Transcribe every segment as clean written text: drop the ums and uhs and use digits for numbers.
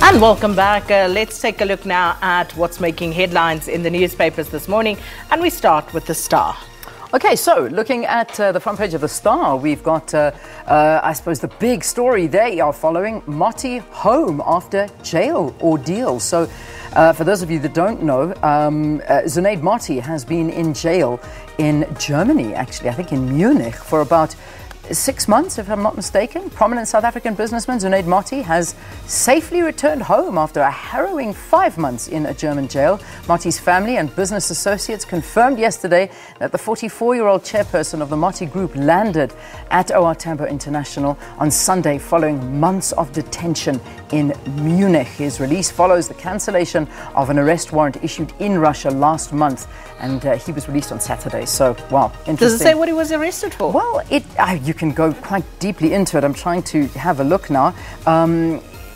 And welcome back. Let's take a look now at what's making headlines in the newspapers this morning. And we start with The Star. Okay, so looking at the front page of The Star, we've got, I suppose, the big story they are following. Miti home after jail ordeal. So for those of you that don't know, Zunaid Miti has been in jail in Germany, actually, I think in Munich, for about 6 months, if I'm not mistaken. Prominent South African businessman Zunaid Miti has safely returned home after a harrowing 5 months in a German jail. Miti's family and business associates confirmed yesterday that the 44-year-old chairperson of the Miti Group landed at OR Tambo International on Sunday following months of detention in Munich. His release follows the cancellation of an arrest warrant issued in Russia last month, and he was released on Saturday. So, wow, interesting. Does it say what he was arrested for? Well, you can go quite deeply into it. I'm trying to have a look now.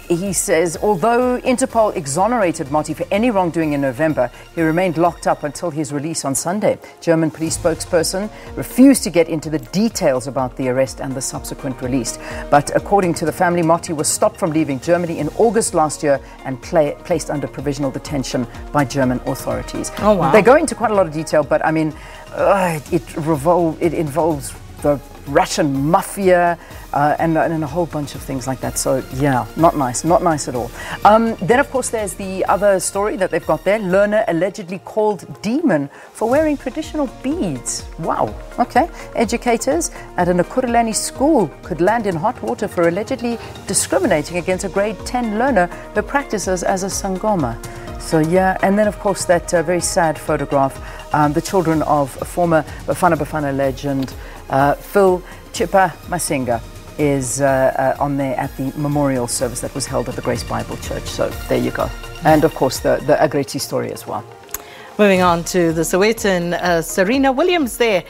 He says, although Interpol exonerated Miti for any wrongdoing in November, he remained locked up until his release on Sunday. German police spokesperson refused to get into the details about the arrest and the subsequent release. But according to the family, Miti was stopped from leaving Germany in August last year and placed under provisional detention by German authorities. Oh, wow. They go into quite a lot of detail, but I mean, it involves the Russian mafia and a whole bunch of things like that. So yeah, not nice at all. Then of course there's the other story that they've got there. Learner allegedly called demon for wearing traditional beads. Wow, okay. Educators at an Ekurhuleni school could land in hot water for allegedly discriminating against a grade 10 learner who practices as a sangoma. So yeah, and then of course that very sad photograph, the children of former Bafana Bafana legend Phil Chippa Masinga is on there at the memorial service that was held at the Grace Bible Church. So there you go. And of course the Agreti story as well. Moving on to the Sowetan, Serena Williams there.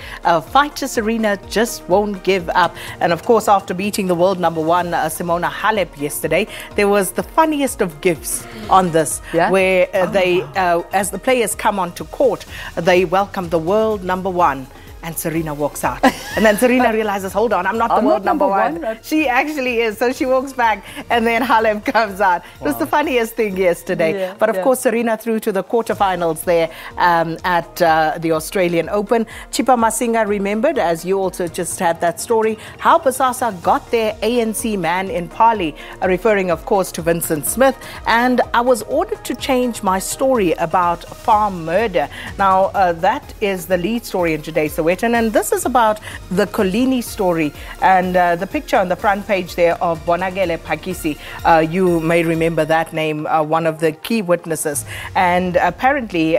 Fighter Serena just won't give up. And of course, after beating the world number one, Simona Halep yesterday, there was the funniest of gifs on this, where as the players come onto court, they welcome the world number one. And Serena walks out. And then Serena realizes, hold on, I'm not the world number one. She actually is. So she walks back and then Halep comes out. It was the funniest thing yesterday. Yeah, but of course, Serena through to the quarterfinals there at the Australian Open. Chippa Masinga remembered, as you also just had that story, how Bosasa got their ANC man in Pali, referring, of course, to Vincent Smith. And I was ordered to change my story about farm murder. Now, that is the lead story in today's Sowetan. And this is about the Kolini story, and the picture on the front page there of Bonagele Phakisi. You may remember that name, one of the key witnesses. And apparently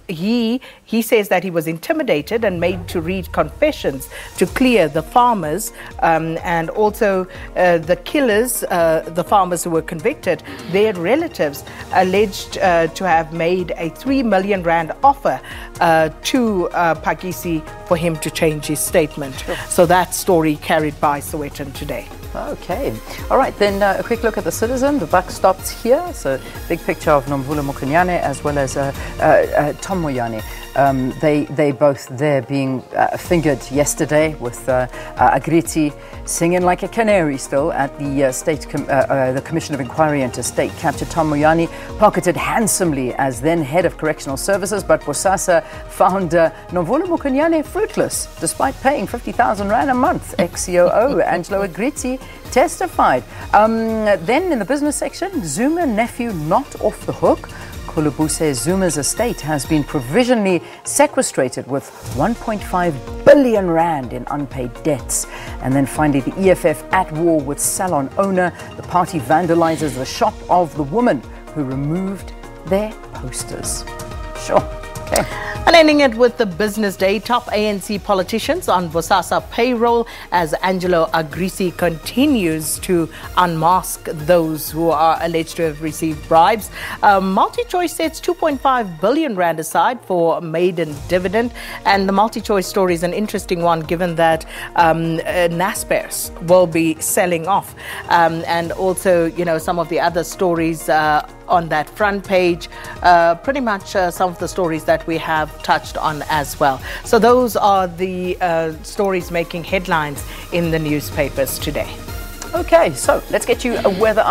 he says that he was intimidated and made to read confessions to clear the farmers and also the killers, the farmers who were convicted, their relatives alleged to have made a 3 million rand offer to Phakisi for him to change his statement. Sure. So that story carried by Sowetan today. Okay. All right, then a quick look at the Citizen. The buck stops here. So big picture of Nomvula Mokunyane as well as Tom Moyane. They both there being fingered yesterday with Agriti singing like a canary still at the the Commission of Inquiry into State Capture. Tom Moyane pocketed handsomely as then head of correctional services, but Bosasa found Nomvula Mokunyane fruitless despite paying 50,000 rand a month. Ex-COO Angelo Agriti testified. Then in the business section, Zuma nephew not off the hook. Kulubu says Zuma's estate has been provisionally sequestrated with 1.5 billion rand in unpaid debts. And then finally, the EFF at war with salon owner. The party vandalizes the shop of the woman who removed their posters. Sure. Okay. And ending it with the business day, top ANC politicians on Bosasa payroll as Angelo Agrisi continues to unmask those who are alleged to have received bribes. MultiChoice sets 2.5 billion rand aside for maiden dividend. And the MultiChoice story is an interesting one given that Naspers will be selling off. And also, you know, some of the other stories on that front page, pretty much some of the stories that we have touched on as well. So those are the stories making headlines in the newspapers today. Okay, so let's get you a weather